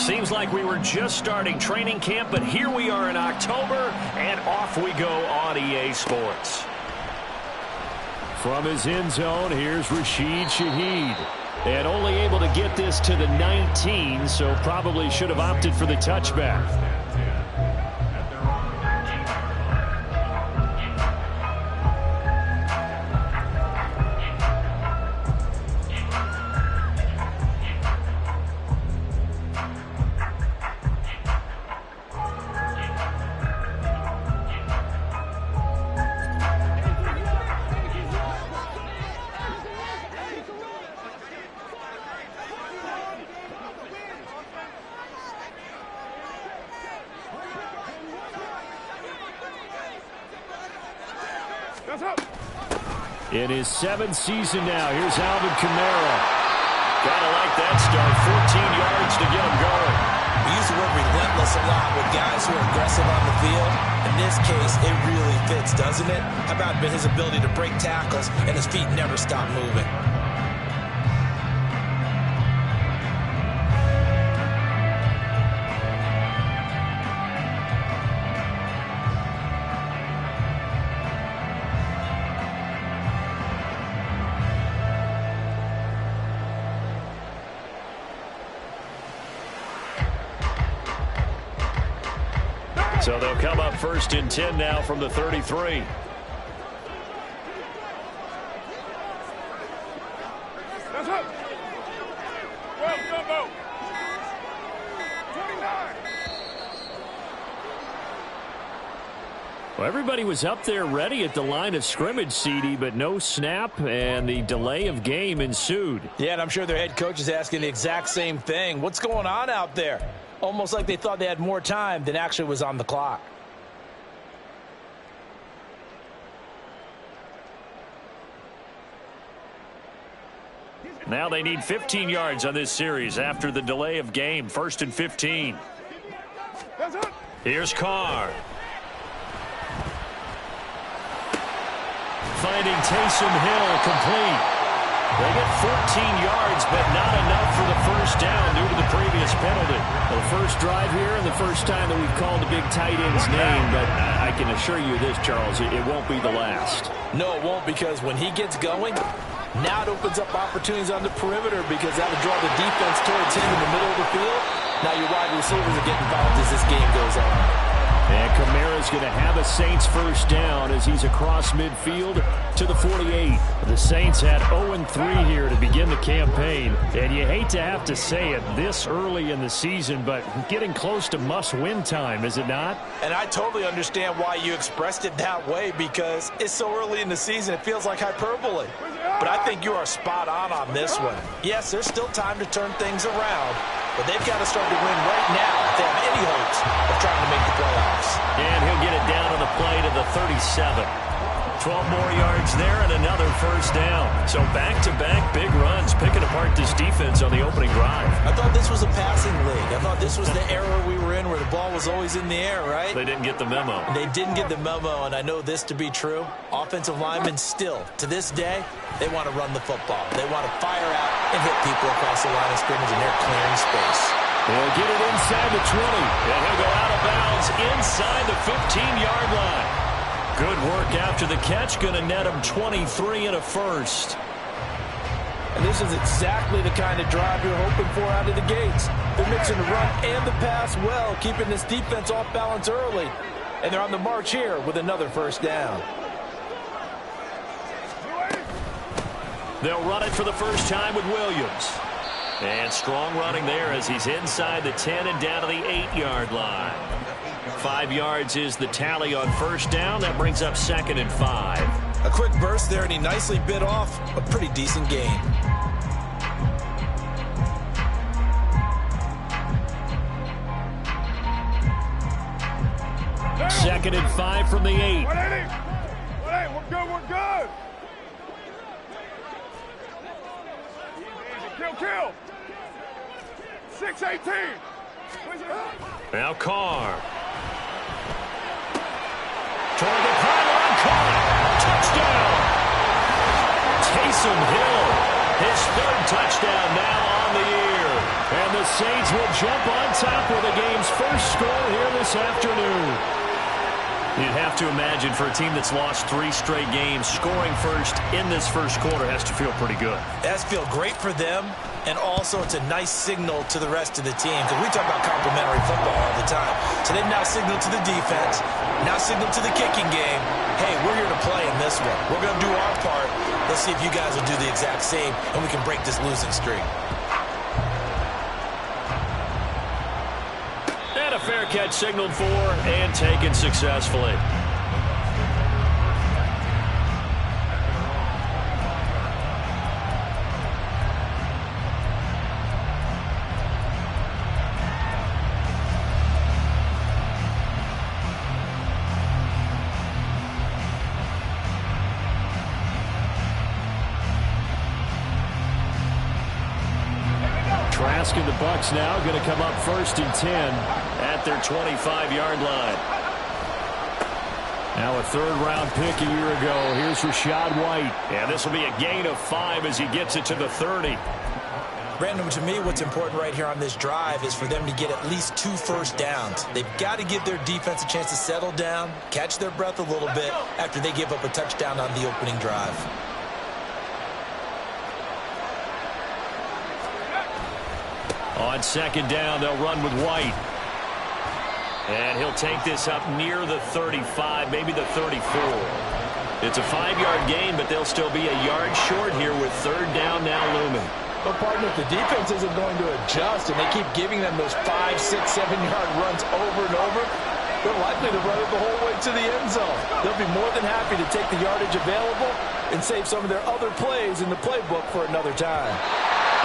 Seems like we were just starting training camp, but here we are in October, and off we go on EA Sports. From his end zone, here's Rashid Shaheed. And only able to get this to the 19, so probably should have opted for the touchback. In his 7th season now, here's Alvin Kamara. Gotta like that start. 14 yards to get him going. We use the word relentless a lot with guys who are aggressive on the field. In this case, it really fits, doesn't it? How about his ability to break tackles and his feet never stop moving? So they'll come up 1st and 10 now from the 33. That's up. Well, Jumbo. 29. Well, everybody was up there ready at the line of scrimmage, CD, but no snap, and the delay of game ensued. Yeah, and I'm sure their head coach is asking the exact same thing. What's going on out there? Almost like they thought they had more time than actually was on the clock. Now they need 15 yards on this series after the delay of game. 1st and 15. Here's Carr. Finding Taysom Hill complete. They get 14 yards, but not enough for the first down due to the previous penalty. The first drive here and the first time that we've called the big tight end's name, but I can assure you this, Charles, it won't be the last. No, it won't, because when he gets going, now it opens up opportunities on the perimeter because that would draw the defense towards him in the middle of the field. Now your wide receivers are getting involved as this game goes on. And Kamara's going to have a Saints first down as he's across midfield to the 48. The Saints had 0-3 here to begin the campaign. And you hate to have to say it this early in the season, but getting close to must-win time, is it not? And I totally understand why you expressed it that way, because it's so early in the season, it feels like hyperbole. But I think you are spot on this one. Yes, there's still time to turn things around, but they've got to start to win right now if they have any hopes of trying to make the playoffs. And he'll get it down on the play to the 37. 12 more yards there and another first down. So back-to-back big runs, picking apart this defense on the opening drive. I thought this was a passing league. I thought this was the era we were in where the ball was always in the air, right? They didn't get the memo. They didn't get the memo, and I know this to be true. Offensive linemen still, to this day, they want to run the football. They want to fire out and hit people across the line of scrimmage, and they're clearing space. They'll get it inside the 20. And he'll go out of bounds inside the 15-yard line. Good work after the catch. Going to net him 23 and a first. And this is exactly the kind of drive you're hoping for out of the gates. They're mixing the run and the pass well, keeping this defense off balance early. And they're on the march here with another first down. They'll run it for the first time with Williams. And strong running there as he's inside the 10 and down to the 8-yard line. 5 yards is the tally on first down. That brings up 2nd and 5. A quick burst there, and he nicely bit off a pretty decent gain. Second and 5 from the 8. We're good. Kill. 6-18. Now Carr. Toward the pylon, caught. Touchdown. Taysom Hill. His 3rd touchdown now on the year. And the the Saints will jump on top with the game's first score here this afternoon. You'd have to imagine for a team that's lost 3 straight games, scoring first in this first quarter has to feel pretty good. It has to feel great for them, and also it's a nice signal to the rest of the team. Because we talk about complimentary football all the time. So they've now signaled to the defense, now signaled to the kicking game, hey, we're here to play in this one. We're going to do our part. Let's see if you guys will do the exact same, and we can break this losing streak. And a fair catch signaled for and taken successfully. Trask and the Bucks now going to come up 1st and 10 at their 25-yard line. Now a 3rd-round pick a year ago. Here's Rachaad White. And this will be a gain of 5 as he gets it to the 30. Brandon, to me, what's important right here on this drive is for them to get at least 2 first downs. They've got to give their defense a chance to settle down, catch their breath a little bit after they give up a touchdown on the opening drive. On 2nd down, they'll run with White. And he'll take this up near the 35, maybe the 34. It's a 5-yard gain, but they'll still be a yard short here with 3rd down now looming. But, partner, if the defense isn't going to adjust and they keep giving them those 5, 6, 7-yard runs over and over, they're likely to run it the whole way to the end zone. They'll be more than happy to take the yardage available and save some of their other plays in the playbook for another time.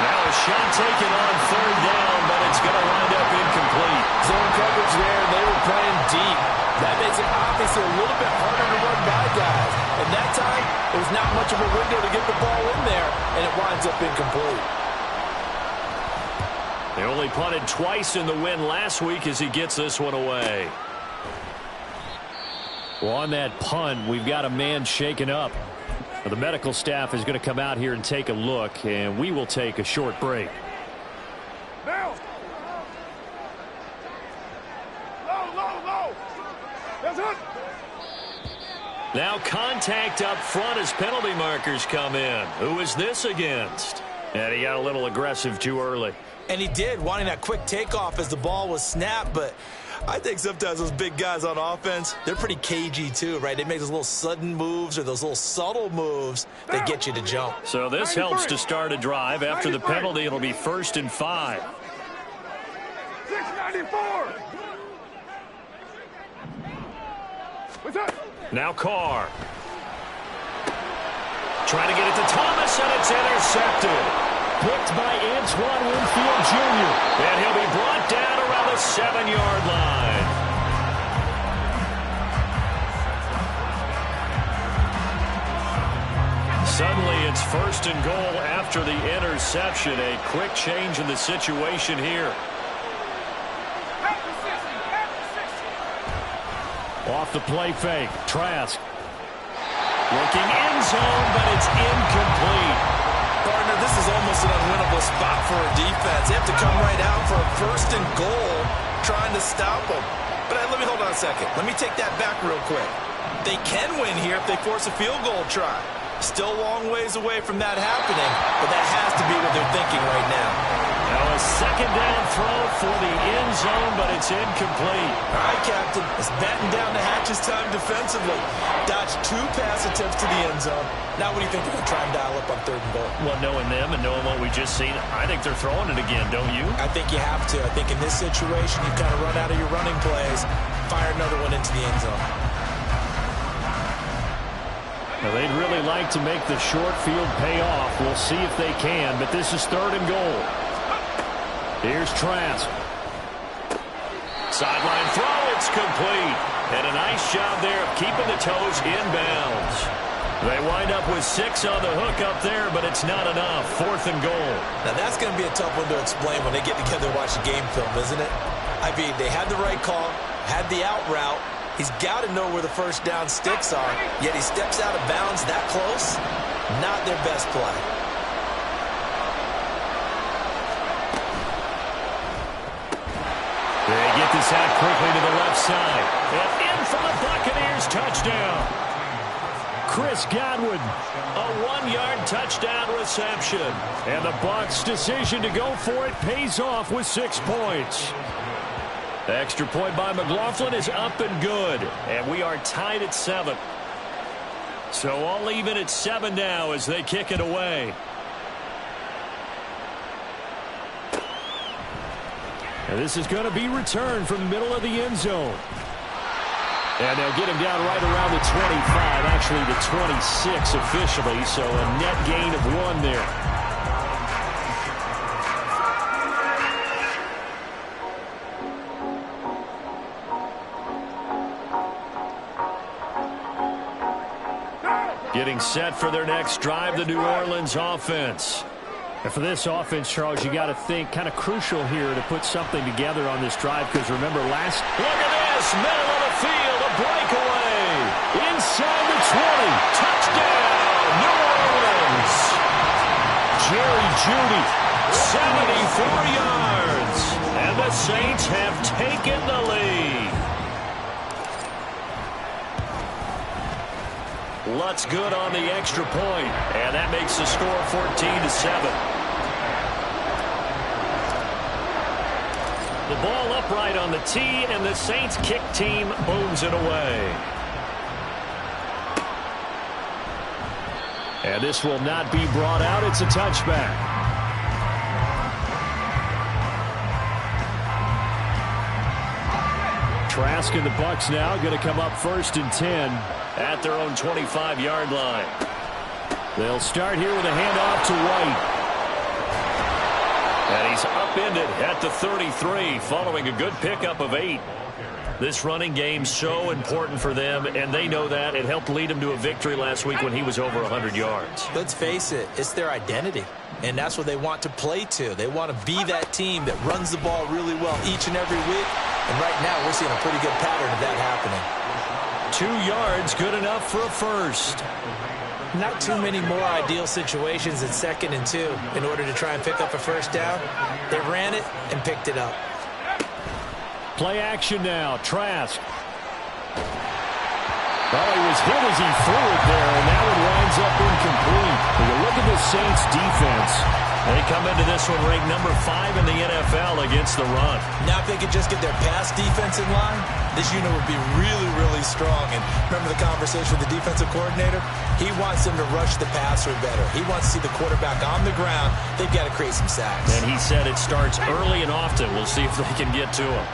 Now a shot taken on 3rd down, but it's going to wind up incomplete. Zone coverage there, and they were playing deep. That makes it obviously a little bit harder to run by guys. And that time, there was not much of a window to get the ball in there, and it winds up incomplete. They only punted twice in the win last week as he gets this one away. Well, on that punt, we've got a man shaken up. The medical staff is going to come out here and take a look, and we will take a short break. Now. Low. That's it. Now contact up front as penalty markers come in. Who is this against? And he got a little aggressive too early. And he did, wanting that quick takeoff as the ball was snapped, but I think sometimes those big guys on offense, they're pretty cagey too, right? They make those little sudden moves or those little subtle moves that get you to jump. So this helps to start a drive. After the penalty, it'll be 1st and 5. 694. What's up? Now Carr. Trying to get it to Thomas, and it's intercepted. Picked by Antoine Winfield Jr. And he'll be brought down around the 7-yard line. Suddenly it's 1st and goal after the interception. A quick change in the situation here. Off the play fake. Trask. Looking end zone, but it's incomplete. Partner, this is almost an unwinnable spot for a defense. They have to come right out for a 1st and goal trying to stop them. But let me hold on a second. Let me take that back real quick. They can win here if they force a field goal try. Still a long ways away from that happening, but that has to be what they're thinking right now. Now a 2nd down throw for the end zone, but it's incomplete. All right, Captain. It's batten down the hatches time defensively. Dodged 2 pass attempts to the end zone. Now what do you think they're going to try and dial up on 3rd and goal? Well, knowing them and knowing what we just seen, I think they're throwing it again, don't you? I think you have to. I think in this situation, you kind of run out of your running plays, fire another one into the end zone. Now, they'd really like to make the short field pay off. We'll see if they can, but this is 3rd and goal. Here's Trask. Sideline throw, it's complete. And a nice job there of keeping the toes inbounds. They wind up with 6 on the hook up there, but it's not enough. 4th and goal. Now, that's going to be a tough one to explain when they get together and watch the game film, isn't it? I mean, they had the right call, had the out route. He's got to know where the 1st down sticks are, yet he steps out of bounds that close. Not their best play. bounces that quickly to the left side. And in for the Buccaneers touchdown. Chris Godwin, A 1-yard touchdown reception. and the Bucs' decision to go for it pays off with 6 points. The extra point by McLaughlin is up and good. And we are tied at 7. So all even at 7 now as they kick it away. And this is going to be returned from the middle of the end zone. And they'll get him down right around the 25, actually the 26 officially, so a net gain of 1 there. Getting set for their next drive, the New Orleans offense. And for this offense, Charles, you got to think kind of crucial here to put something together on this drive, because remember last... Look at this, middle of the field, a breakaway. Inside the 20. Touchdown, New Orleans. Jerry Jeudy, 74 yards. And the Saints have taken the lead. Lutz good on the extra point, and that makes the score 14-7. The ball upright on the tee, and the Saints kick team booms it away. And this will not be brought out. It's a touchback. Trask and the Bucs now going to come up 1st and 10. At their own 25-yard line. They'll start here with a handoff to White. And he's upended at the 33 following a good pickup of 8. This running game so important for them, and they know that. It helped lead them to a victory last week when he was over 100 yards. Let's face it, it's their identity, and that's what they want to play to. They want to be that team that runs the ball really well each and every week, and right now we're seeing a pretty good pattern of that happening. 2 yards, good enough for a first. Not too many more ideal situations at 2nd and 2 in order to try and pick up a first down. They ran it and picked it up. Play action now. Trask. Well, he was hit as he threw it there, and that one winds up incomplete. When you look at the Saints defense, they come into this one ranked number 5 in the NFL against the run. Now if they could just get their pass defense in line, this unit would be really, really strong. And remember the conversation with the defensive coordinator? He wants them to rush the passer better. He wants to see the quarterback on the ground. They've got to create some sacks. And he said it starts early and often. We'll see if they can get to him.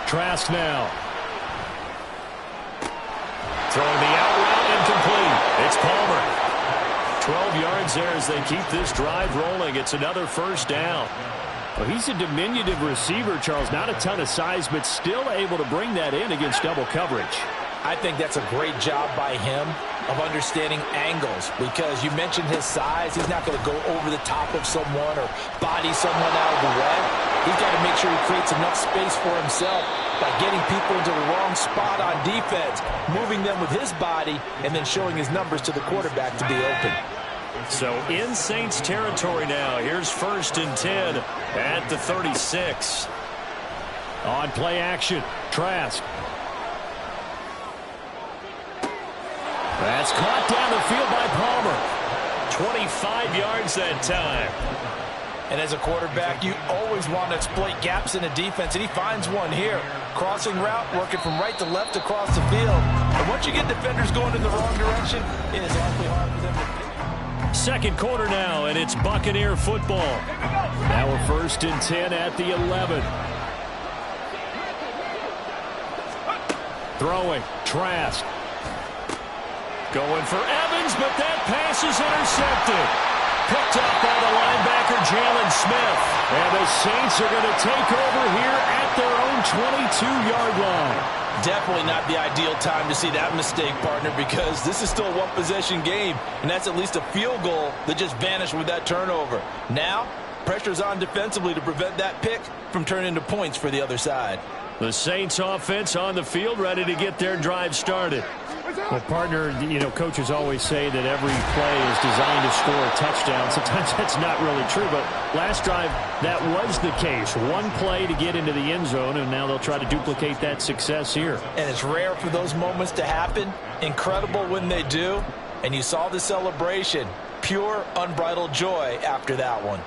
Trask now. Throwing the out route incomplete. It's Palmer. 12 yards there as they keep this drive rolling. It's another first down. Well, he's a diminutive receiver, Charles. Not a ton of size, but still able to bring that in against double coverage. I think that's a great job by him of understanding angles, because you mentioned his size. He's not going to go over the top of someone or body someone out of the way. He's got to make sure he creates enough space for himself by getting people into the wrong spot on defense, moving them with his body, and then showing his numbers to the quarterback to be open. So in Saints territory now. Here's 1st and 10 at the 36. On play action, Trask. That's caught down the field by Palmer. 25 yards that time. And as a quarterback, you always want to exploit gaps in a defense, and he finds one here. Crossing route, working from right to left across the field. And once you get defenders going in the wrong direction, it is awfully hard for them to pick. Second quarter now, and it's Buccaneer football. Now we're 1st and 10 at the 11. Throwing, Trask. Going for Evans, but that pass is intercepted. Picked up by the linebacker, Jalen Smith. And the Saints are going to take over here at their own 22-yard line. Definitely not the ideal time to see that mistake, partner, because this is still a one-possession game, and that's at least a field goal that just vanished with that turnover. Now, pressure's on defensively to prevent that pick from turning into points for the other side. The Saints offense on the field, ready to get their drive started. Well, partner, you know, coaches always say that every play is designed to score a touchdown. Sometimes that's not really true, but last drive, that was the case. One play to get into the end zone, and now they'll try to duplicate that success here. And it's rare for those moments to happen. Incredible when they do. And you saw the celebration. Pure, unbridled joy after that one.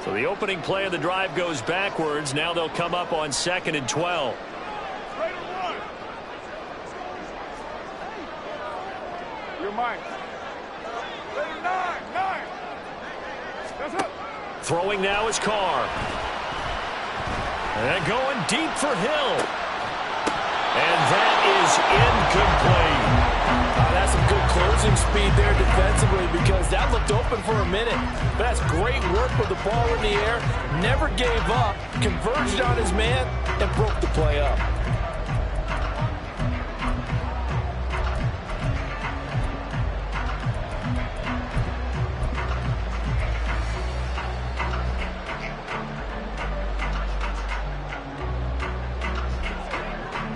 So the opening play of the drive goes backwards. Now they'll come up on 2nd and 12. You're mine. 9. That's it. Throwing now is Carr. And going deep for Hill. And that is incomplete. That's some good closing speed there defensively because that looked open for a minute. But that's great work with the ball in the air. Never gave up, converged on his man, and broke the play up.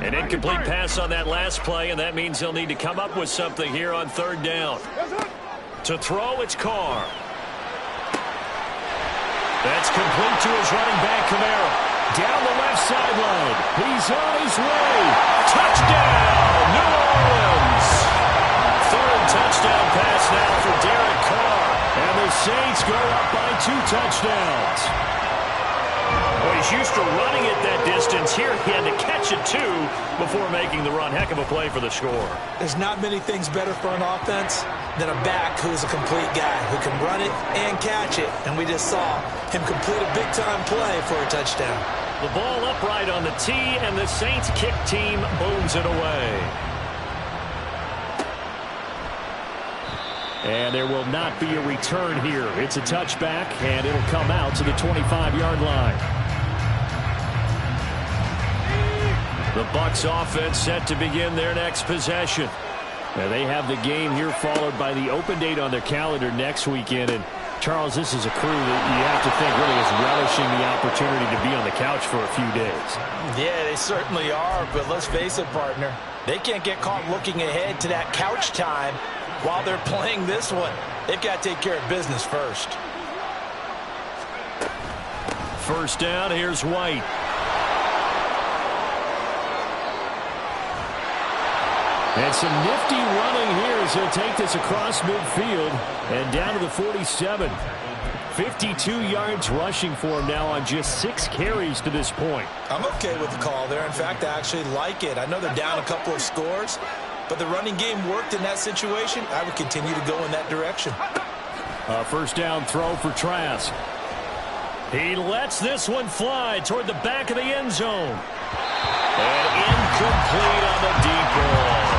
An incomplete pass on that last play, and that means they'll need to come up with something here on 3rd down. To throw, it's Carr. That's complete to his running back, Kamara. Down the left sideline. He's on his way. Touchdown, New Orleans. 3rd touchdown pass now for Derek Carr. And the Saints go up by 2 touchdowns. Well, he's used to running it that distance. Here he had to catch it, too, before making the run. Heck of a play for the score. There's not many things better for an offense than a back who is a complete guy who can run it and catch it. And we just saw him complete a big-time play for a touchdown. The ball upright on the tee, and the Saints kick team booms it away. And there will not be a return here. It's a touchback, and it'll come out to the 25-yard line. The Bucs offense set to begin their next possession. Now they have the game here followed by the open date on their calendar next weekend. And Charles, this is a crew that you have to think really is relishing the opportunity to be on the couch for a few days. Yeah, they certainly are, but let's face it, partner. They can't get caught looking ahead to that couch time while they're playing this one. They've got to take care of business first. 1st down, here's White. And some nifty running here as he'll take this across midfield and down to the 47. 52 yards rushing for him now on just 6 carries to this point. I'm okay with the call there. In fact, I actually like it. I know they're down a couple of scores, but the running game worked in that situation. I would continue to go in that direction. 1st down throw for Trask. He lets this one fly toward the back of the end zone. And incomplete on the deep ball.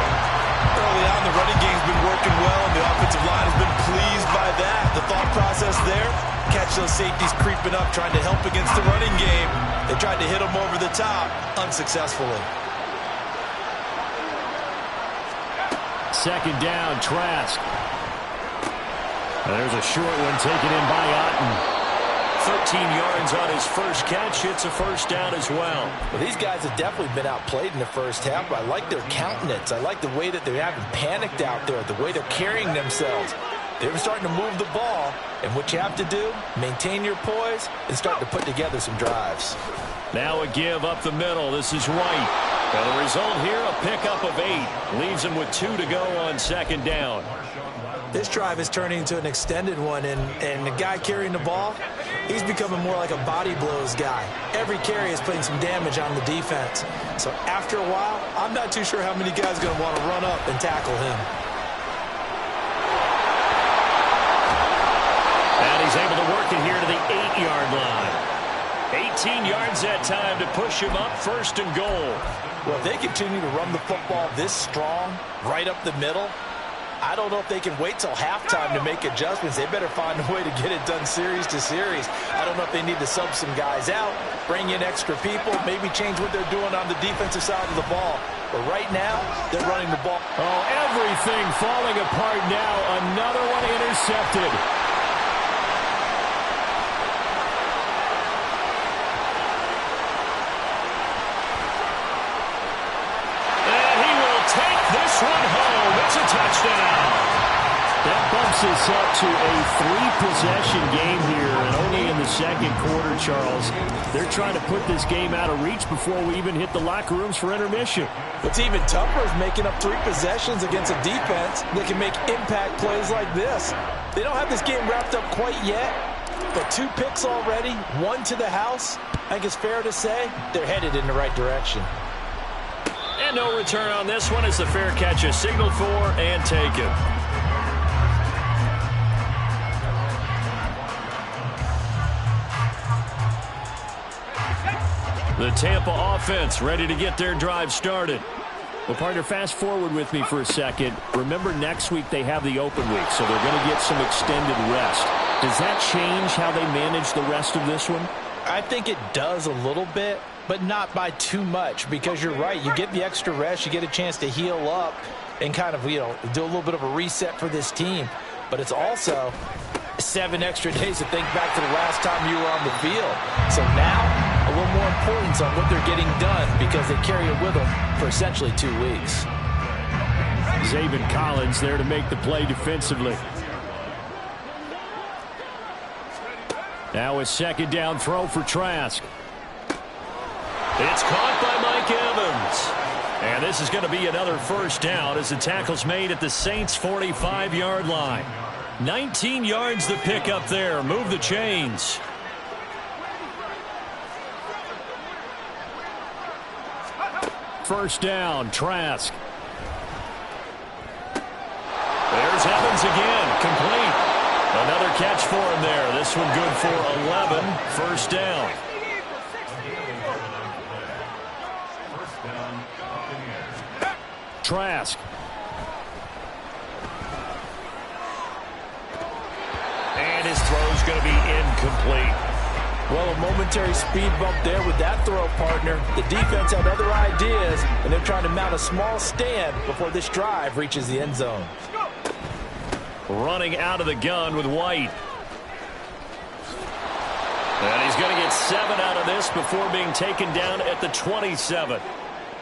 Early on, the running game's been working well, and the offensive line has been pleased by that. The thought process there, catch those safeties creeping up, trying to help against the running game. They tried to hit them over the top, unsuccessfully. 2nd down, Trask. There's a short one taken in by Otten. 13 yards on his first catch. It's a 1st down as well. Well, these guys have definitely been outplayed in the first half, but I like their countenance. I like the way that they haven't panicked out there, the way they're carrying themselves. They're starting to move the ball, and what you have to do, maintain your poise and start to put together some drives. Now a give up the middle. This is White. Well, the result here, a pickup of 8. Leaves him with 2 to go on 2nd down. This drive is turning into an extended one, and the guy carrying the ball, he's becoming more like a body blows guy. Every carry is putting some damage on the defense. So after a while, I'm not too sure how many guys are going to want to run up and tackle him. And he's able to work it here to the 8-yard line. 18 yards that time to push him up 1st and goal. Well, if they continue to run the football this strong, right up the middle, I don't know if they can wait till halftime to make adjustments. They better find a way to get it done series to series. I don't know if they need to sub some guys out, bring in extra people, maybe change what they're doing on the defensive side of the ball. But right now, they're running the ball. Oh, everything falling apart now. Another one intercepted. this one home. It's a touchdown. That bumps us up to a 3-possession game here, and only in the second quarter, Charles. They're trying to put this game out of reach before we even hit the locker rooms for intermission. What's even tougher is making up 3 possessions against a defense that can make impact plays like this. They don't have this game wrapped up quite yet, but 2 picks already, 1 to the house. I think it's fair to say they're headed in the right direction. And no return on this one as the fair catch is signaled for and taken. The Tampa offense ready to get their drive started. Well, partner, fast forward with me for a second. Remember, next week they have the open week, so they're going to get some extended rest. Does that change how they manage the rest of this one? I think it does a little bit, but not by too much, because you're right. You get the extra rest, you get a chance to heal up and kind of, do a little bit of a reset for this team. But it's also 7 extra days to think back to the last time you were on the field. So now, a little more importance on what they're getting done because they carry it with them for essentially 2 weeks. Zaven Collins there to make the play defensively. Now a second down throw for Trask. It's caught by Mike Evans. And this is going to be another first down as the tackle's made at the Saints' 45-yard line. 19 yards to pick up there. Move the chains. First down, Trask. There's Evans again, complete. Another catch for him there. This one good for 11. First down. Trask. And his throw's going to be incomplete. Well, a momentary speed bump there with that throw, partner. The defense had other ideas, and they're trying to mount a small stand before this drive reaches the end zone. Running out of the gun with White. And he's going to get 7 out of this before being taken down at the 27.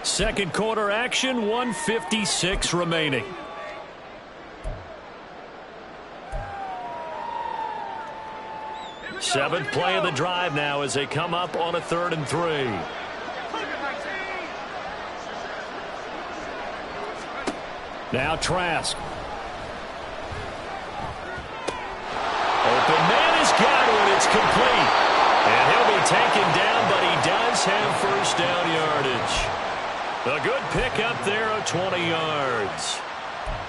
Second quarter action, 1:56 remaining. Seventh play of the drive now as they come up on a 3rd and 3. Now Trask. Open man has got it. It's complete. And he'll be taken down, but he does have first down yardage. A good pickup there of 20 yards.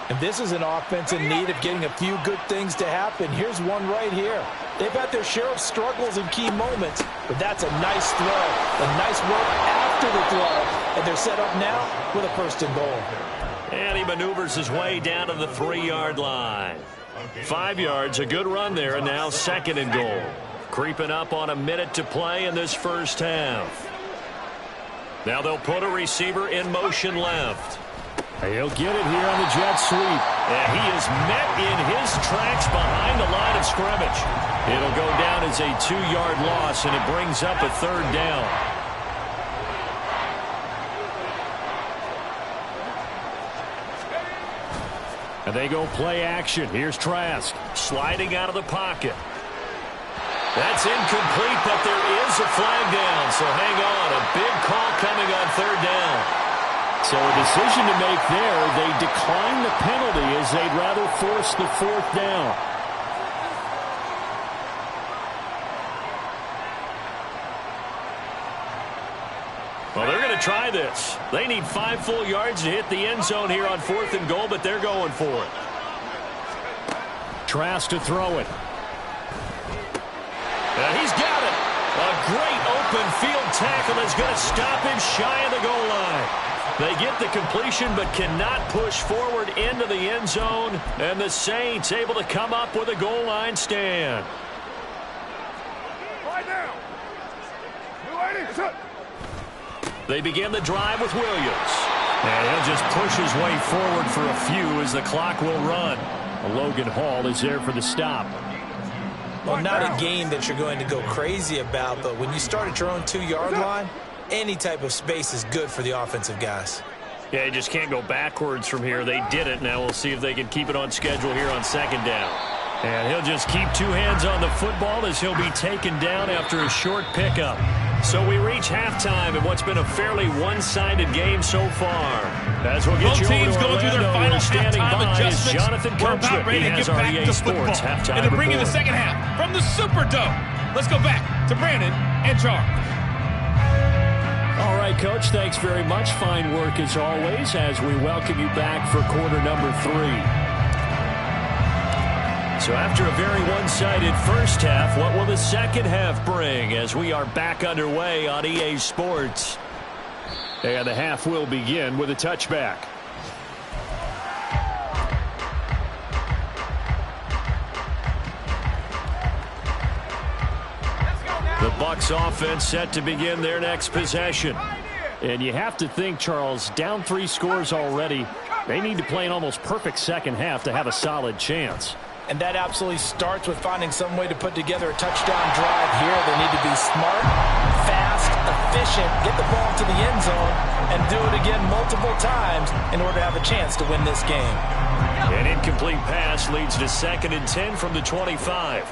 And this is an offense in need of getting a few good things to happen. Here's one right here. They've had their share of struggles in key moments, but that's a nice throw. A nice work after the throw. And they're set up now with a 1st and goal. And he maneuvers his way down to the 3-yard line. 5 yards, a good run there, and now 2nd and goal. Creeping up on a minute to play in this first half. Now they'll put a receiver in motion left. He'll get it here on the jet sweep. And he is met in his tracks behind the line of scrimmage. It'll go down as a 2-yard loss, and it brings up a 3rd down. And they go play action. Here's Trask. Sliding out of the pocket. That's incomplete, but there is a flag down, so hang on. A big call coming on 3rd down. So a decision to make there. They decline the penalty as they'd rather force the 4th down. Well, they're going to try this. They need 5 full yards to hit the end zone here on 4th and goal, but they're going for it. Trask to throw it. And he's got it. A great open field tackle is going to stop him shy of the goal line. They get the completion but cannot push forward into the end zone, and the Saints able to come up with a goal line stand. They begin the drive with Williams. And he'll just push his way forward for a few as the clock will run. Logan Hall is there for the stop. Well, not a game that you're going to go crazy about, but when you start at your own 2-yard line, any type of space is good for the offensive guys. Yeah, you just can't go backwards from here. They did it. Now we'll see if they can keep it on schedule here on second down. And he'll just keep two hands on the football as he'll be taken down after a short pickup. So we reach halftime in what's been a fairly one-sided game so far. As we'll get you over to going through their final standing halftime by adjustments. is Jonathan We're about Coachman. ready He to has get our back EA to Sports football. halftime And to bring in the report. second half from the Superdome. Let's go back to Brandon and Charles. All right, Coach, thanks very much. Fine work as always as we welcome you back for quarter number 3. So after a very one-sided first half, what will the second half bring as we are back underway on EA Sports? And the half will begin with a touchback. The Bucs offense set to begin their next possession. And you have to think, Charles, down 3 scores already. They need to play an almost perfect second half to have a solid chance. And that absolutely starts with finding some way to put together a touchdown drive here. They need to be smart, fast, efficient, get the ball to the end zone, and do it again multiple times in order to have a chance to win this game. An incomplete pass leads to 2nd and 10 from the 25.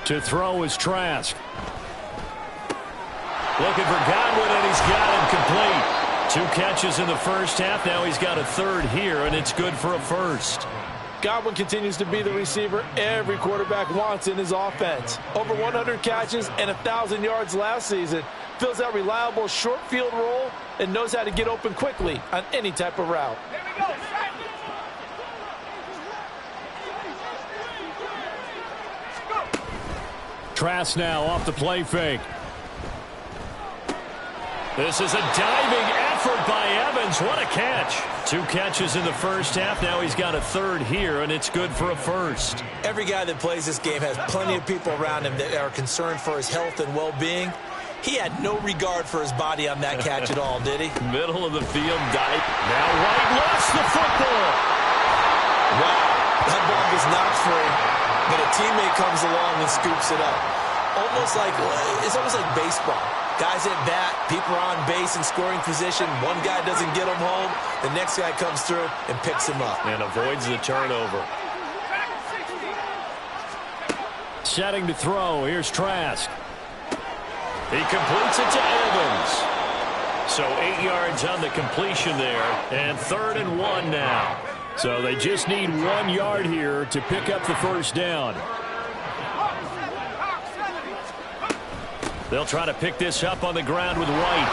To throw is Trask. Looking for Godwin, and he's got him complete. 2 catches in the first half. Now he's got a 3rd here, and it's good for a 1st. Godwin continues to be the receiver every quarterback wants in his offense. Over 100 catches and 1,000 yards last season. Fills that reliable short field role and knows how to get open quickly on any type of route. Trask now off the play fake. This is a diving effort by Evans. What a catch. 2 catches in the first half. Now he's got a 3rd here, and it's good for a 1st. Every guy that plays this game has plenty of people around him that are concerned for his health and well-being. He had no regard for his body on that catch at all, did he? Middle of the field, dive. Now White lost the football. Wow, that ball was knocked free, but a teammate comes along and scoops it up. It's almost like baseball. Guys at bat, people are on base in scoring position. One guy doesn't get him home. The next guy comes through and picks him up. And avoids the turnover. Setting to throw. Here's Trask. He completes it to Evans. So 8 yards on the completion there. And 3rd and 1 now. So they just need 1 yard here to pick up the first down. They'll try to pick this up on the ground with White.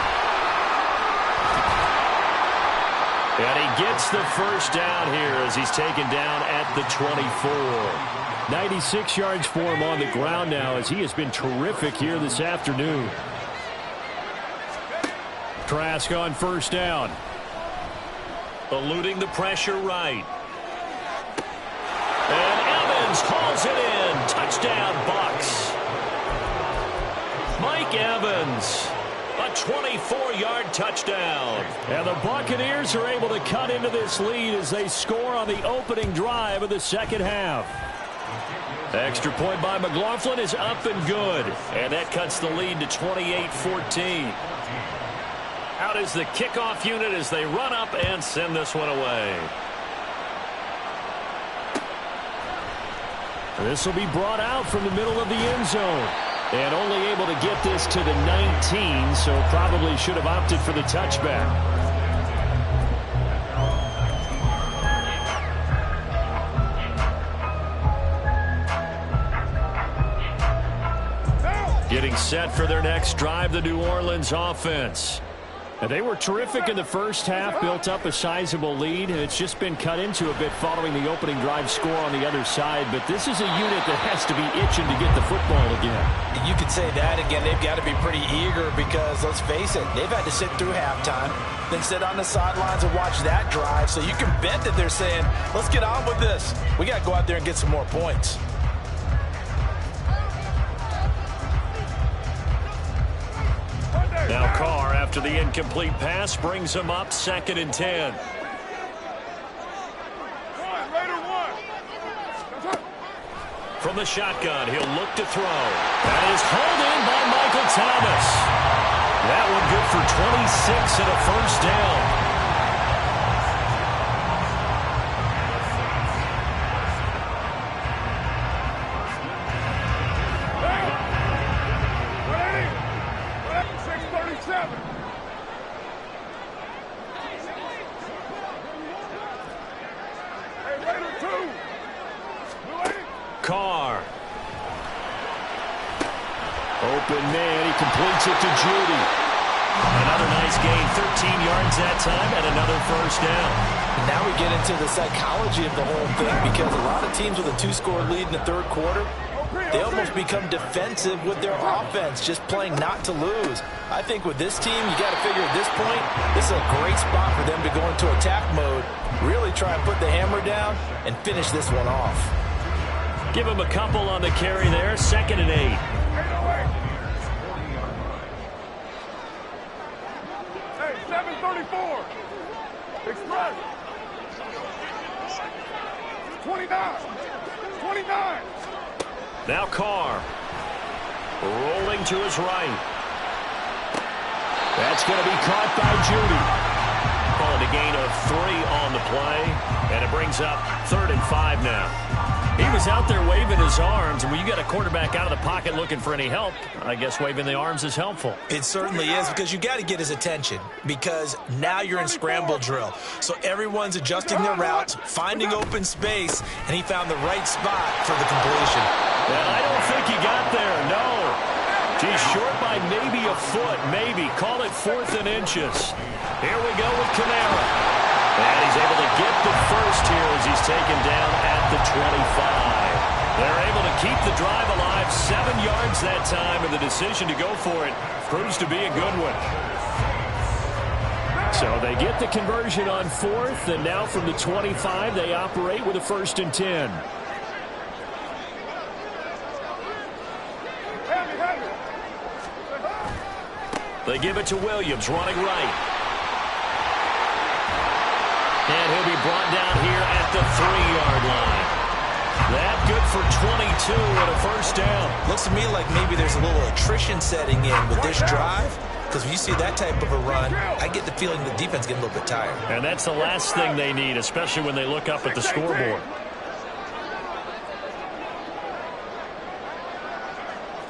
And he gets the first down here as he's taken down at the 24. 96 yards for him on the ground now as he has been terrific here this afternoon. Trask on first down. Eluding the pressure right. And Evans hauls it in. Touchdown, Bucs. Mike Evans, a 24-yard touchdown. And the Buccaneers are able to cut into this lead as they score on the opening drive of the second half. Extra point by McLaughlin is up and good. And that cuts the lead to 28-14. Out is the kickoff unit as they run up and send this one away. This will be brought out from the middle of the end zone. And only able to get this to the 19, so probably should have opted for the touchback. Getting set for their next drive, the New Orleans offense. And they were terrific in the first half, built up a sizable lead. It's just been cut into a bit following the opening drive score on the other side. But this is a unit that has to be itching to get the football again. You could say that again. They've got to be pretty eager because, let's face it, they've had to sit through halftime, then sit on the sidelines and watch that drive. So you can bet that they're saying, let's get on with this. We got to go out there and get some more points. Now Carr, after the incomplete pass, brings him up 2nd and 10. From the shotgun, he'll look to throw. That is hauled in by Michael Thomas. That one good for 26 and a first down. Carr. Open man, he completes it to Judy. Another nice gain, 13 yards that time, and another first down. And now we get into the psychology of the whole thing, because a lot of teams with a 2-score lead in the third quarter, they almost become defensive with their offense, just playing not to lose. I think with this team, you got to figure at this point, this is a great spot for them to go into attack mode, really try and put the hammer down and finish this one off. Give him a couple on the carry there. 2nd and 8. Hey, 734. Express. 29. 29. Now Carr. Rolling to his right. That's going to be caught by Judy. Calling a gain of 3 on the play. And it brings up 3rd and 5 now. He was out there waving his arms, and when you got a quarterback out of the pocket looking for any help, I guess waving the arms is helpful. It certainly is, because you got to get his attention, because now you're in scramble drill. So everyone's adjusting their routes, finding open space, and he found the right spot for the completion. Well, I don't think he got there, no. He's short by maybe a foot, maybe. Call it 4th and inches. Here we go with Kamara. And he's able to get the first here as he's taken down at the 25. They're able to keep the drive alive, 7 yards that time, and the decision to go for it proves to be a good one. So they get the conversion on 4th, and now from the 25, they operate with a 1st and 10. They give it to Williams, running right. And he'll be brought down here at the 3-yard line. That good for 22 and a first down. Looks to me like maybe there's a little attrition setting in with this drive, because when you see that type of a run, I get the feeling the defense getting a little bit tired. And that's the last thing they need, especially when they look up at the scoreboard.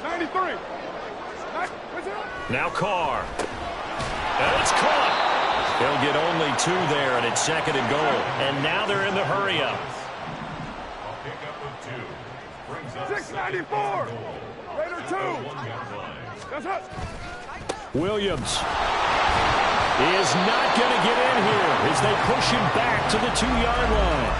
93. Now Carr. And it's caught. They'll get only 2 there, and it's 2nd and goal. And now they're in the hurry-up. 694. Raider 2. That's it. Williams is not going to get in here as they push him back to the 2-yard line.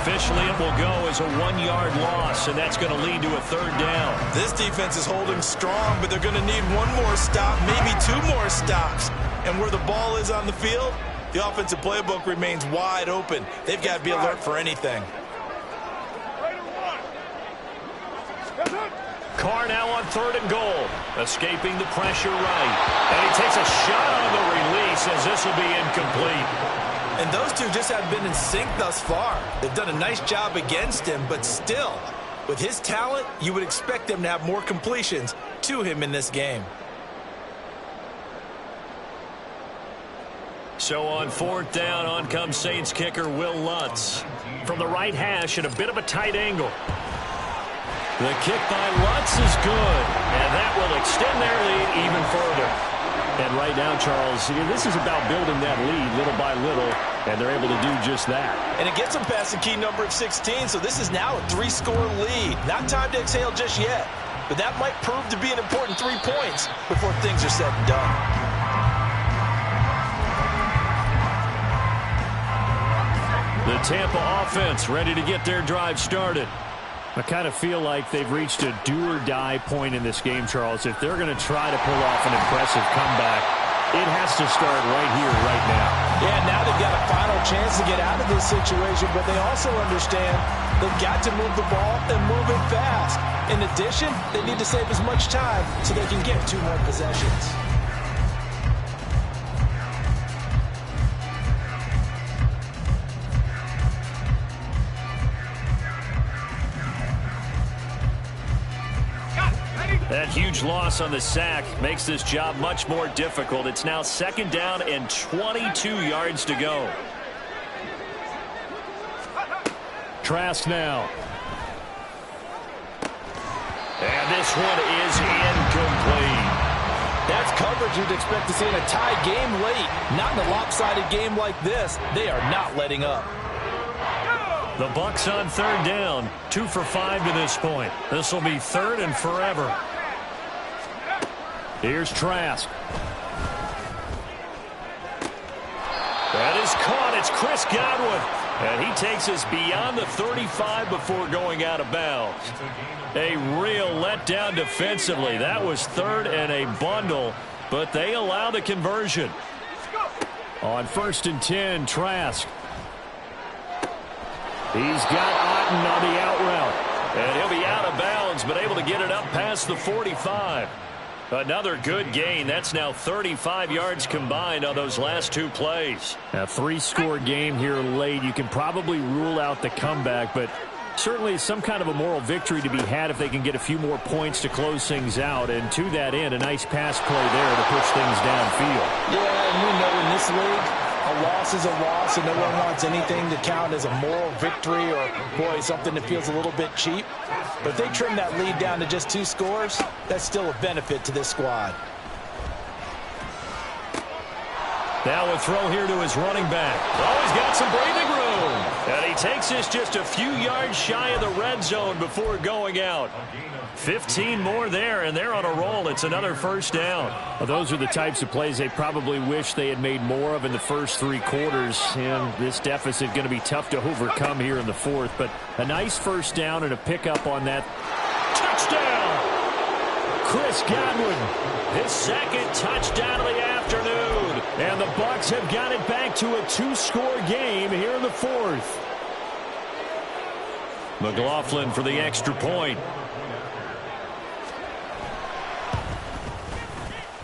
Officially, it will go as a 1-yard loss, and that's going to lead to a 3rd down. This defense is holding strong, but they're going to need 1 more stop, maybe 2 more stops. And where the ball is on the field, the offensive playbook remains wide open. They've got to be alert for anything. Carr now on 3rd and goal, escaping the pressure right. And he takes a shot on the release as this will be incomplete. And those two just haven't been in sync thus far. They've done a nice job against him, but still, with his talent, you would expect them to have more completions to him in this game. So on 4th down, on comes Saints kicker Will Lutz. From the right hash at a bit of a tight angle. The kick by Lutz is good, and that will extend their lead even further. And right now, Charles, this is about building that lead little by little, and they're able to do just that. And it gets them past the key number of 16, so this is now a 3-score lead. Not time to exhale just yet, but that might prove to be an important 3 points before things are said and done. The Tampa offense ready to get their drive started. I kind of feel like they've reached a do-or-die point in this game, Charles. If they're going to try to pull off an impressive comeback, it has to start right here, right now. Yeah, now they've got a final chance to get out of this situation, but they also understand they've got to move the ball and move it fast. In addition, they need to save as much time so they can get 2 more possessions. That huge loss on the sack makes this job much more difficult. It's now 2nd down and 22 yards to go. Trask now. And this one is incomplete. That's coverage you'd expect to see in a tie game late. Not in a lopsided game like this. They are not letting up. The Bucs on 3rd down. 2 for 5 to this point. This will be 3rd and forever. Here's Trask. That is caught. It's Chris Godwin. And he takes us beyond the 35 before going out of bounds. A real letdown defensively. That was 3rd and a bundle, but they allow the conversion. On 1st and 10, Trask. He's got Otten on the out route. And he'll be out of bounds, but able to get it up past the 45. Another good gain. That's now 35 yards combined on those last 2 plays. A 3-score game here late. You can probably rule out the comeback, but certainly some kind of a moral victory to be had if they can get a few more points to close things out. And to that end, a nice pass play there to push things downfield. Yeah, and we know in this league, a loss is a loss, and no one wants anything to count as a moral victory or, boy, something that feels a little bit cheap. But if they trim that lead down to just 2 scores, that's still a benefit to this squad. Now a throw here to his running back. Oh, he's got some breathing room. And he takes this just a few yards shy of the red zone before going out. 15 more there, and they're on a roll. It's another 1st down. Well, those are the types of plays they probably wish they had made more of in the first 3 quarters. And this deficit going to be tough to overcome here in the 4th. But a nice 1st down and a pickup on that. Touchdown! Chris Godwin, his 2nd touchdown of the afternoon. And the Bucs have got it back to a 2-score game here in the 4th. McLaughlin for the extra point.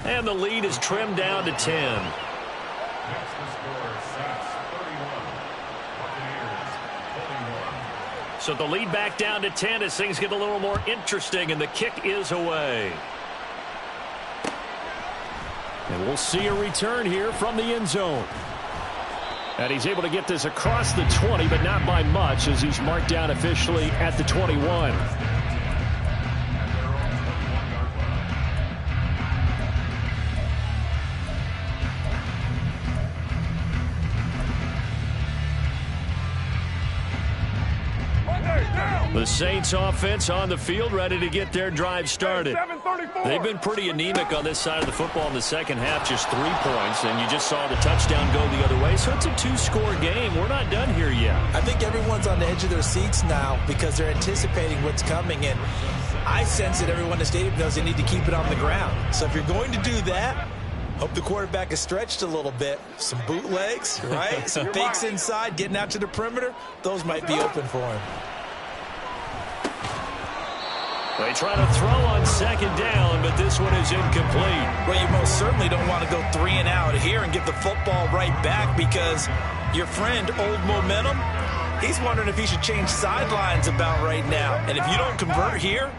And the lead is trimmed down to 10. So the lead back down to 10 as things get a little more interesting, and the kick is away. And we'll see a return here from the end zone. And he's able to get this across the 20, but not by much, as he's marked down officially at the 21. The Saints offense on the field, ready to get their drive started. They've been pretty anemic on this side of the football in the second half, just 3 points, and you just saw the touchdown go the other way. So it's a 2-score game. We're not done here yet. I think everyone's on the edge of their seats now because they're anticipating what's coming, and I sense that everyone in the stadium knows they need to keep it on the ground. So if you're going to do that, hope the quarterback is stretched a little bit. Some bootlegs, right? Some fakes inside, getting out to the perimeter. Those might be open for him. They try to throw on 2nd down, but this one is incomplete. Well, you most certainly don't want to go 3 and out here and give the football right back because your friend, Old Momentum, he's wondering if he should change sidelines about right now. And if you don't convert here,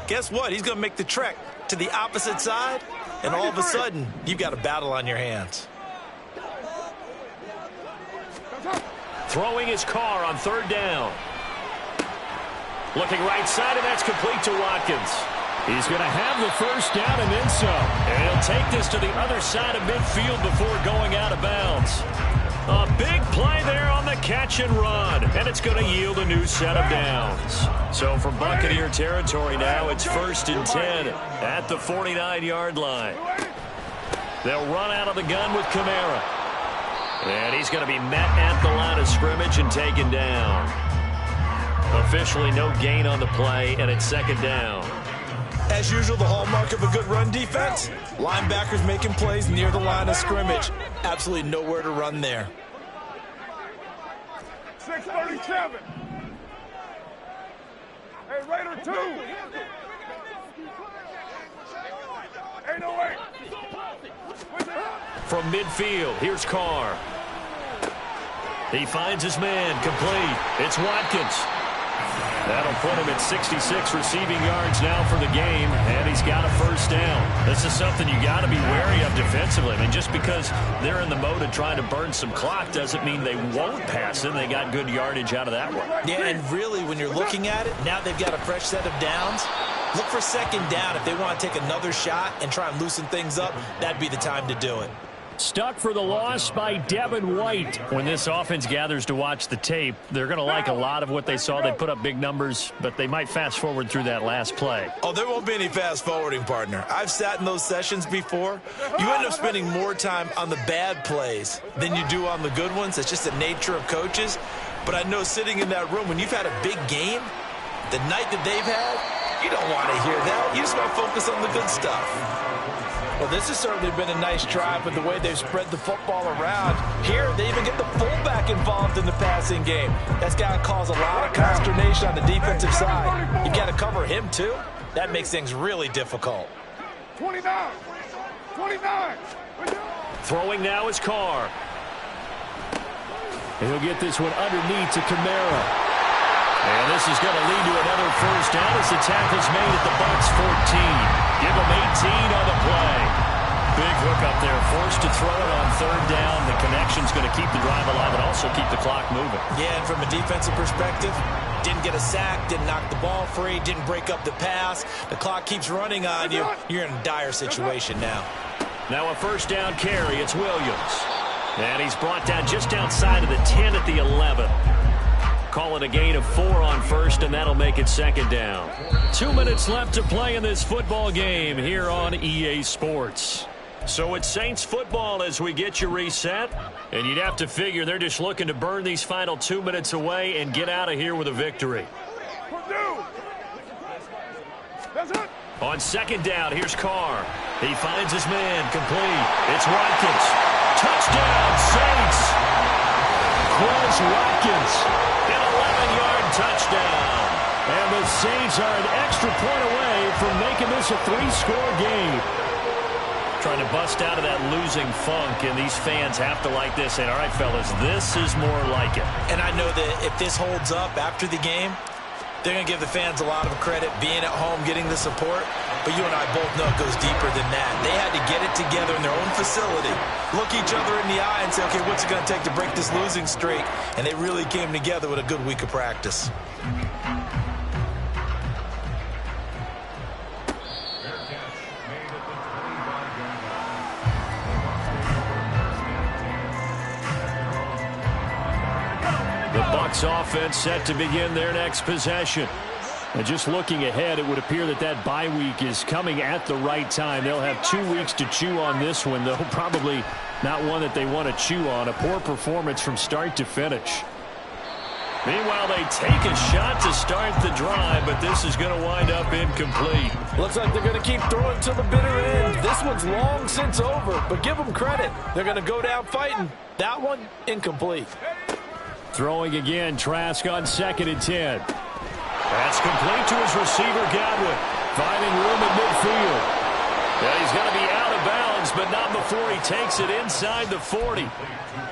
guess what? He's going to make the trek to the opposite side, and all of a sudden, you've got a battle on your hands. Throwing his car on 3rd down. Looking right side, and that's complete to Watkins. He's going to have the 1st down and then some. And he'll take this to the other side of midfield before going out of bounds. A big play there on the catch and run, and it's going to yield a new set of downs. So from Buccaneer territory now, it's 1st and 10 at the 49-yard line. They'll run out of the gun with Kamara. And he's going to be met at the line of scrimmage and taken down. Officially no gain on the play, and it's 2nd down. As usual, the hallmark of a good run defense, linebackers making plays near the line of scrimmage. Absolutely nowhere to run there. 6:37. Hey, Raider 2. 808. From midfield, here's Carr. He finds his man, complete. It's Watkins. That'll put him at 66 receiving yards now for the game, and he's got first down. This is something you got to be wary of defensively. I mean, just because they're in the mode of trying to burn some clock doesn't mean they won't pass it. They got good yardage out of that one. Yeah, and really, when you're looking at it, now they've got a fresh set of downs. Look for second down. If they want to take another shot and try and loosen things up, that'd be the time to do it. Stuck for the loss by Devin White. When this offense gathers to watch the tape, they're going to like a lot of what they saw. They put up big numbers, but they might fast forward through that last play. Oh, there won't be any fast forwarding, partner. I've sat in those sessions before. You end up spending more time on the bad plays than you do on the good ones. It's just the nature of coaches. But I know sitting in that room, when you've had a big game, the night that they've had, you don't want to hear that. You just want to focus on the good stuff. Well, this has certainly been a nice drive with the way they've spread the football around. Here, they even get the fullback involved in the passing game. That's got to cause a lot of consternation on the defensive side. You've got to cover him, too. That makes things really difficult. 29. Throwing now is Carr. And he'll get this one underneath to Kamara. And this is going to lead to another first down as the tackle's made at the Bucs 14. Give them 18 on the play. Big hook up there. Forced to throw it on third down. The connection's going to keep the drive alive and also keep the clock moving. Yeah, and from a defensive perspective, didn't get a sack, didn't knock the ball free, didn't break up the pass. The clock keeps running on you. You're in a dire situation now. Now a first down carry. It's Williams. And he's brought down just outside of the 10 at the 11. Call it a gain of 4 on first, and that'll make it second down. 2 minutes left to play in this football game here on EA Sports. So it's Saints football as we get you reset. And you'd have to figure they're just looking to burn these final 2 minutes away and get out of here with a victory. On second down, here's Carr. He finds his man, complete. It's Watkins. Touchdown, Saints. Quez Watkins. An 11-yard touchdown. And the Saints are an extra point away from making this a 3-score game. Trying to bust out of that losing funk, and these fans have to like this. And all right, fellas, this is more like it. And I know that if this holds up after the game, they're going to give the fans a lot of credit, being at home, getting the support. But you and I both know it goes deeper than that. They had to get it together in their own facility, look each other in the eye and say, okay, what's it going to take to break this losing streak? And they really came together with a good week of practice. The Bucs offense set to begin their next possession. And just looking ahead, it would appear that that bye week is coming at the right time. They'll have 2 weeks to chew on this one, though probably not one that they want to chew on. A poor performance from start to finish. Meanwhile, they take a shot to start the drive, but this is going to wind up incomplete. Looks like they're going to keep throwing to the bitter end. This one's long since over, but give them credit. They're going to go down fighting. That one, incomplete. Throwing again, Trask on second and 10. That's complete to his receiver, Godwin. Finding room in midfield. Yeah, he's going to be out of bounds, but not before he takes it inside the 40.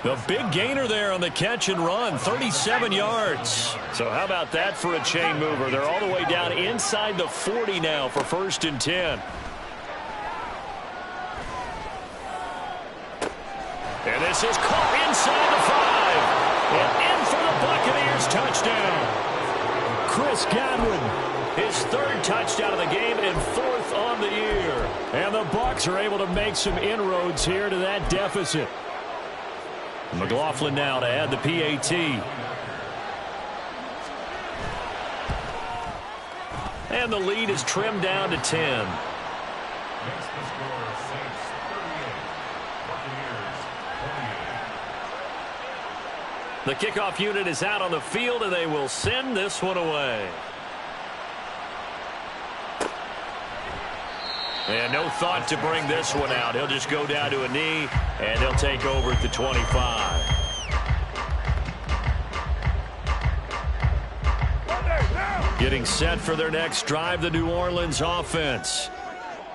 The big gainer there on the catch and run, 37 yards. So how about that for a chain mover? They're all the way down inside the 40 now for first and 10. And this is caught inside the 5. And in for the Buccaneers touchdown. Chris Godwin, his 3rd touchdown of the game and 4th on the year. And the Bucs are able to make some inroads here to that deficit. McLaughlin now to add the PAT. And the lead is trimmed down to 10. The kickoff unit is out on the field, and they will send this one away. And no thought to bring this one out. He'll just go down to a knee, and he'll take over at the 25. Getting set for their next drive, the New Orleans offense.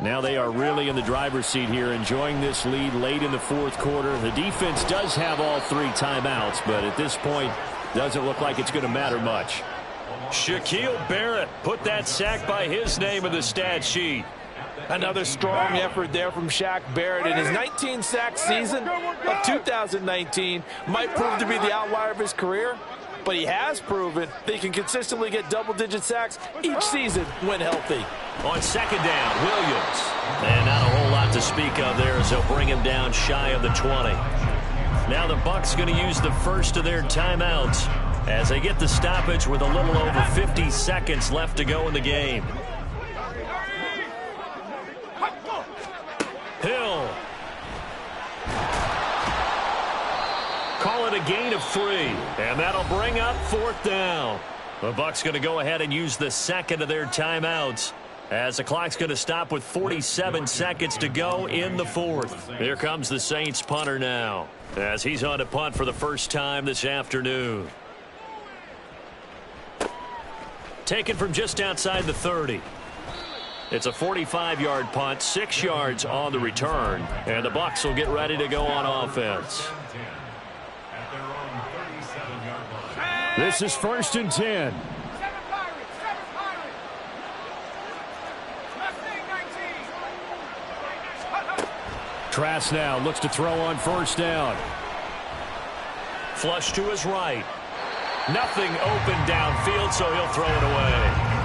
Now they are really in the driver's seat here, enjoying this lead late in the 4th quarter. The defense does have all 3 timeouts, but at this point, doesn't look like it's going to matter much. Shaquille Barrett put that sack by his name in the stat sheet. Another strong effort there from Shaq Barrett. In his 19-sack season of 2019 might prove to be the outlier of his career, but he has proven that he can consistently get double-digit sacks each season when healthy. On second down, Williams. And not a whole lot to speak of there as they'll bring him down shy of the 20. Now the Bucs going to use the first of their timeouts as they get the stoppage with a little over 50 seconds left to go in the game. Hill. Call it a gain of 3, and that'll bring up fourth down. The Bucs going to go ahead and use the second of their timeouts as the clock's going to stop with 47 seconds to go in the fourth. Here comes the Saints punter now as he's on to punt for the first time this afternoon. Taken from just outside the 30. It's a 45-yard punt, 6 yards on the return, and the Bucs will get ready to go on offense. This is 1st and 10. Trask now looks to throw on 1st down. Flush to his right. Nothing open downfield, so he'll throw it away.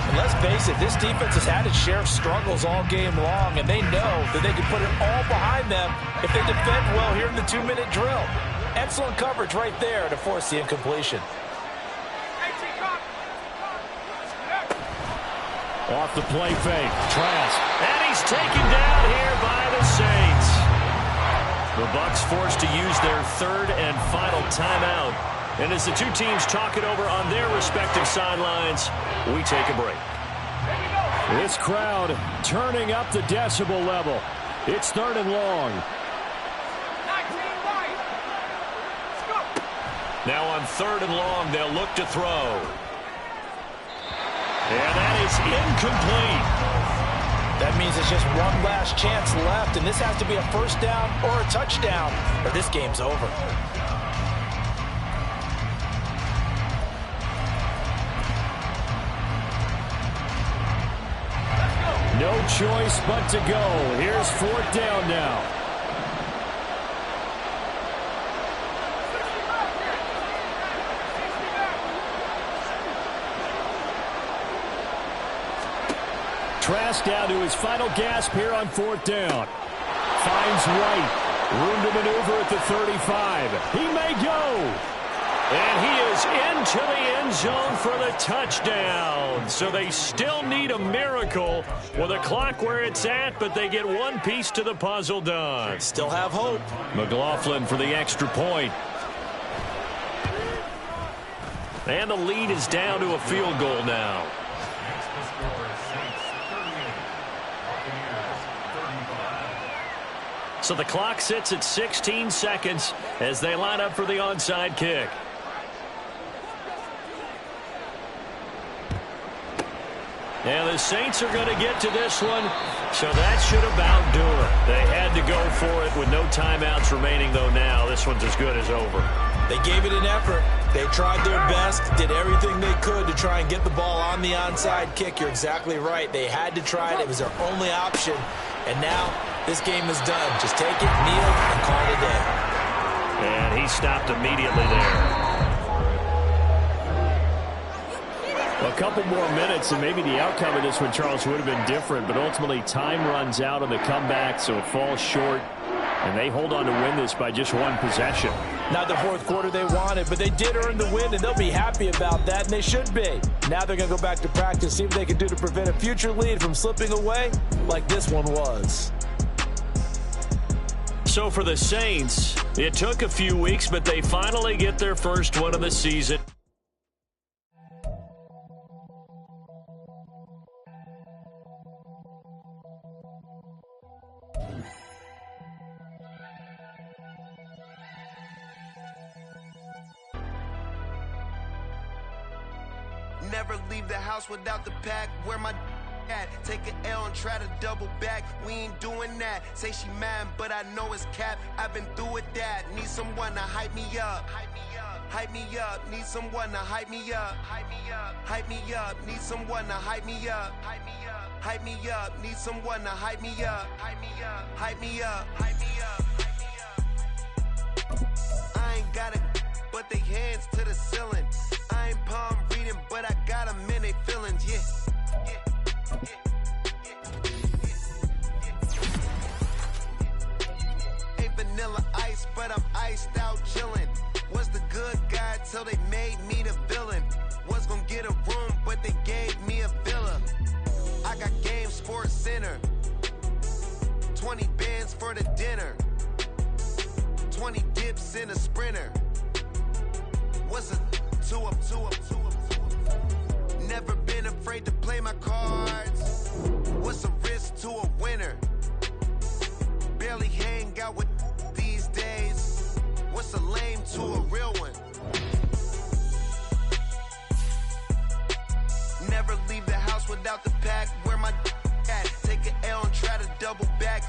And let's face it, this defense has had its share of struggles all game long, and they know that they can put it all behind them if they defend well here in the 2-minute drill. Excellent coverage right there to force the incompletion. Off the play fake, Trask. And he's taken down here by the Saints. The Bucs forced to use their third and final timeout. And as the two teams talk it over on their respective sidelines, we take a break. This crowd turning up the decibel level. It's 3rd and long. Now on 3rd and long, they'll look to throw. And that is incomplete. That means it's just one last chance left, and this has to be a first down or a touchdown, or this game's over. No choice but to go. Here's 4th down now. Trask down to his final gasp here on 4th down. Finds White. Room to maneuver at the 35. He may go. And he is into the end zone for the touchdown. So they still need a miracle with a clock where it's at, but they get one piece to the puzzle done. Still have hope. McLaughlin for the extra point. And the lead is down to a field goal now. So the clock sits at 16 seconds as they line up for the onside kick. And the Saints are going to get to this one, so that should about do it. They had to go for it with no timeouts remaining, though now this one's as good as over. They gave it an effort. They tried their best, did everything they could to try and get the ball on the onside kick. You're exactly right. They had to try it. It was their only option. And now this game is done. Just take it, kneel, and call it a day. And he stopped immediately there. A couple more minutes, and maybe the outcome of this one, Charles, would have been different. But ultimately, time runs out on the comeback, so it falls short. And they hold on to win this by just one possession. Not the fourth quarter they wanted, but they did earn the win, and they'll be happy about that, and they should be. Now they're going to go back to practice, see what they can do to prevent a future lead from slipping away like this one was. So for the Saints, it took a few weeks, but they finally get their first one of the season. Never leave the house without the pack. Where my at? Take an L and try to double back. We ain't doing that. Say she mad, but I know it's cap. I've been through with that. Need someone to hype me up. hype me up. Need someone to hype me up. Hype me up. Hype me up. Need someone to hype me up. Hype me up. Hype me up. Need someone to hype me up. Hype me up. Hype me up. Hype me up. I ain't got it, but they hands to the ceiling. I ain't palm reading, but I got them in they feelings. Yeah. Ain't vanilla ice, but I'm iced out chillin'. Was the good guy till they made me the villain. Was gonna get a room, but they gave me a villa. I got Game Sports Center. 20 bands for the dinner. 20 dips in a sprinter. What's a two up? Never been afraid to play my cards. What's a risk to a winner? Barely hang out with these days. What's a lame to a real one? Never leave the house without the pack. Where my at? Take an L and try to double back.